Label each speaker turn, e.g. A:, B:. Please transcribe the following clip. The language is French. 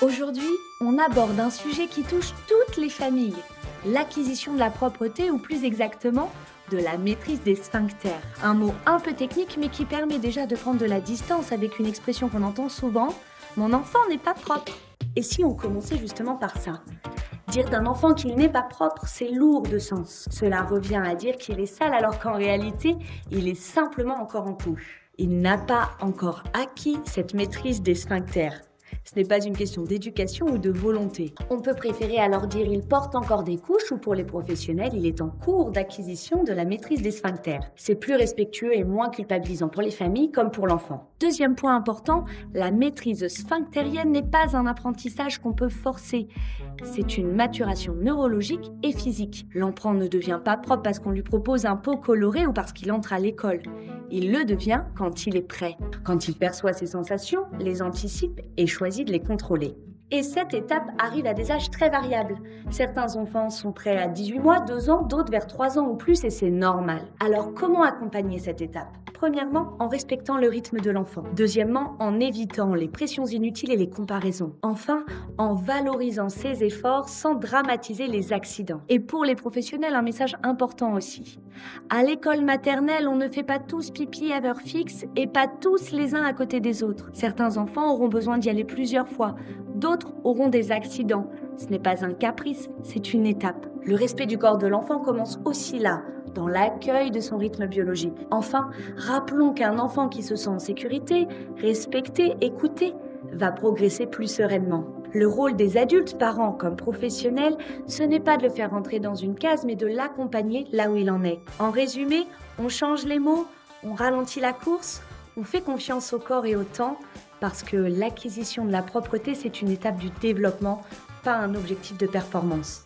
A: Aujourd'hui, on aborde un sujet qui touche toutes les familles, l'acquisition de la propreté ou plus exactement, de la maîtrise des sphincters. Un mot un peu technique mais qui permet déjà de prendre de la distance avec une expression qu'on entend souvent, mon enfant n'est pas propre. Et si on commençait justement par ça? Dire d'un enfant qu'il n'est pas propre, c'est lourd de sens. Cela revient à dire qu'il est sale alors qu'en réalité, il est simplement encore en couche. Il n'a pas encore acquis cette maîtrise des sphincters. Ce n'est pas une question d'éducation ou de volonté. On peut préférer alors dire il porte encore des couches ou pour les professionnels, il est en cours d'acquisition de la maîtrise des sphincters. C'est plus respectueux et moins culpabilisant pour les familles comme pour l'enfant. Deuxième point important, la maîtrise sphinctérienne n'est pas un apprentissage qu'on peut forcer. C'est une maturation neurologique et physique. L'enfant ne devient pas propre parce qu'on lui propose un pot coloré ou parce qu'il entre à l'école. Il le devient quand il est prêt, quand il perçoit ses sensations, les anticipe et choisit de les contrôler. Et cette étape arrive à des âges très variables. Certains enfants sont prêts à 18 mois, 2 ans, d'autres vers 3 ans ou plus et c'est normal. Alors comment accompagner cette étape ? Premièrement, en respectant le rythme de l'enfant. Deuxièmement, en évitant les pressions inutiles et les comparaisons. Enfin, en valorisant ses efforts sans dramatiser les accidents. Et pour les professionnels, un message important aussi. À l'école maternelle, on ne fait pas tous pipi à heure fixe et pas tous les uns à côté des autres. Certains enfants auront besoin d'y aller plusieurs fois. D'autres auront des accidents. Ce n'est pas un caprice, c'est une étape. Le respect du corps de l'enfant commence aussi là, dans l'accueil de son rythme biologique. Enfin, rappelons qu'un enfant qui se sent en sécurité, respecté, écouté, va progresser plus sereinement. Le rôle des adultes, parents comme professionnels, ce n'est pas de le faire rentrer dans une case, mais de l'accompagner là où il en est. En résumé, on change les mots, on ralentit la course, on fait confiance au corps et au temps, parce que l'acquisition de la propreté, c'est une étape du développement, pas un objectif de performance.